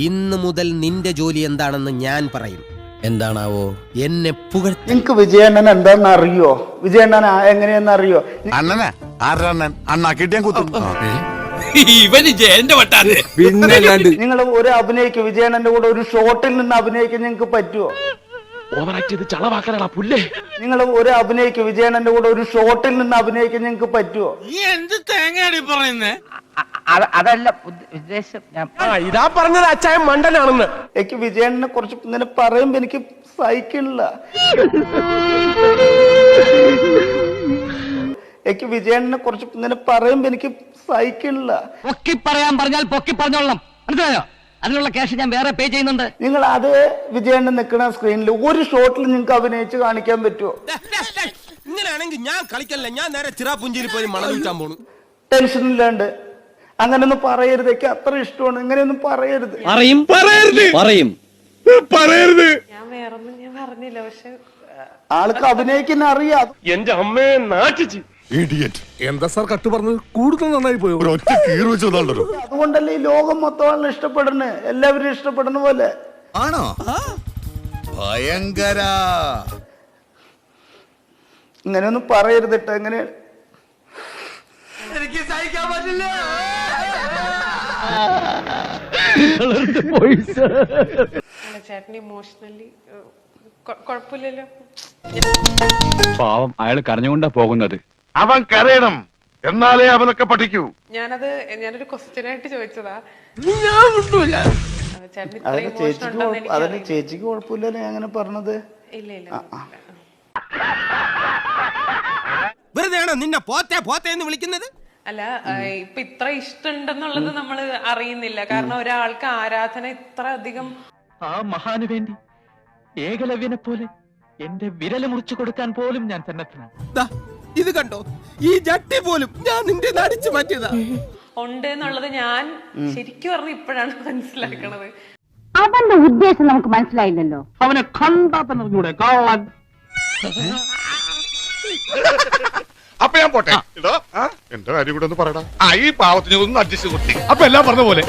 ഇന്ന് മുതൽ നിന്റെ ജോലി എന്താണെന്ന് ഞാൻ പറയും. എന്താണാവോ? എന്നെ പുകഴ്ത്തി. നിങ്ങക്ക് വിജയണ്ണൻ എന്താണെന്ന് അറിയോ? വിജയണ്ണൻ എങ്ങനെയെന്ന് അറിയോ? അണ്ണനാ ആരണ്ണൻ അണ്ണാ കിട്ടിയാൻ കുത്തും. ഇവന് ജയന്റെ വട്ടാണ്. പിന്നെ നിങ്ങൾ ഒരു അഭിനയിക്കും വിജയണ്ണന്റെ കൂടെ ഒരു ഷോട്ടിൽ നിന്ന് അഭിനയിക്കാൻ നിങ്ങൾക്ക് പറ്റുമോ? നിങ്ങൾ ഒരു അഭിനയിക്കും വിജയണ്ണന്റെ കൂടെ ഒരു ഷോട്ടിൽ നിന്ന് അഭിനയിക്കാൻ നിങ്ങൾക്ക് പറ്റുമോ? എന്ത് തേങ്ങയാണ് പറയുന്നേ? അതല്ല ഉദ്ദേശം. ഇതാ പറഞ്ഞത് അച്ചായൻ മണ്ടനാണെന്ന്. എനിക്ക് വിജയണ്ണനെ കുറിച്ച് ഇങ്ങനെ പറയുമ്പോ എനിക്ക് സഹിക്കില്ല. എനിക്ക് വിജയണ്ണനെ കുറിച്ച് ഇങ്ങനെ പറയുമ്പോ എനിക്ക് സഹിക്കില്ല. പൊക്കി പറയാൻ പറഞ്ഞാൽ പൊക്കി പറഞ്ഞോളണം, മനസ്സിലായോ? അതിനുള്ള ക്യാഷ് ഞാൻ വേറെ പേ ചെയ്യുന്നുണ്ട്. നിങ്ങൾ അത് വിജയണ്ണൻ നിൽക്കുന്ന സ്ക്രീനിൽ ഒരു ഷോട്ടിൽ നിങ്ങൾക്ക് അഭിനയിച്ച് കാണിക്കാൻ പറ്റുമോ? ഇങ്ങനെയാണെങ്കിൽ ഞാൻ കളിക്കല്ല, ഞാൻ നേരെ ചിറാപുഞ്ചിയിൽ പോയി മണം വിൽക്കാൻ പോണു. ടെൻഷൻ ഇല്ലാണ്ട് അങ്ങനെയൊന്നും പറയരുത്. എനിക്ക് അത്ര ഇഷ്ടമാണ്. ഇങ്ങനെയൊന്നും പറയരുത്. പറയരുത്. ഞാൻ വേറൊന്നും ഞാൻ പറഞ്ഞില്ല. പക്ഷെ ആൾക്ക് അഭിനയിക്കാൻ അറിയാം. എന്റെ അമ്മയെ നാട്ടിച്ച്. എന്താ സാർ കട്ട് പറഞ്ഞത്? കൂടുതൽ നന്നായി പോയോ? ഒറ്റ കീറ് വെച്ചതാണല്ലോ. അതുകൊണ്ടല്ലേ ഈ ലോകം മൊത്തം ഇഷ്ടപ്പെടുന്നത്, എല്ലാവരും ഇഷ്ടപ്പെടുന്ന പോലെ. ആണോ? ഭയങ്കര. ഇങ്ങനെയൊന്നും പറയരുത് കേട്ടോ. എങ്ങനെ എനിക്ക് സഹിക്കാൻ പറ്റില്ല. ചേട്ടൻ ഇമോഷണലി കുഴപ്പമില്ലല്ലോ. പാവം അയാൾ കരഞ്ഞുകൊണ്ടാ പോകുന്നത്. അവൻ കരയണം, എന്നാലേ അവനൊക്കെ പഠിക്കൂ. ഞാനൊരു ക്വസ്റ്റ്യൻ ആയിട്ട് ചോദിച്ചതാ. ചേട്ടൻ ഇത്ര അതിന് ഇമോഷൻ ഉണ്ടെന്ന് എനിക്ക് അതിന് ചേച്ചിക്ക് കുഴപ്പമില്ലല്ലോ ഞാൻ അങ്ങനെ പറഞ്ഞത്. ഇല്ല ഇല്ല. വെറുതെയാണോ നിന്നെ പോത്തെ പോത്തെ എന്ന് വിളിക്കുന്നത്? അല്ല, ഇപ്പൊ ഇത്ര ഇഷ്ടമുണ്ടെന്നുള്ളത് നമ്മൾ അറിയുന്നില്ല. കാരണം ഒരാൾക്ക് ആരാധന ഇത്ര അധികം. ആ മഹാന് വേണ്ടി ഏകലവ്യനെ പോലെ എന്റെ വിരല് മുറിച്ചു കൊടുക്കാൻ പോലും ഞാൻ സന്നദ്ധനാണ്. ഇത് കണ്ടോ, ഈ ജട്ടി പോലും ഞാൻ നിന്റെ നടിച്ചു മാറ്റിയതാ. ഉണ്ട് എന്നുള്ളത് ഞാൻ ശരിക്കും പറഞ്ഞ ഇപ്പോഴാണ് മനസ്സിലാക്കണത്. അവന്റെ ഉദ്ദേശം നമുക്ക് മനസ്സിലായില്ലല്ലോ. അവനെ കണ്ടാ തന്നെ കാണാൻ. അപ്പൊ ഞാൻ പോട്ടെ. എന്റെ കാര്യം കൂടെ ഒന്ന് പറയടാ. ഈ പാവത്തിന് ഒന്ന് അഡ്ജസ്റ്റ് കുട്ടി. അപ്പൊ എല്ലാം പറഞ്ഞ പോലെ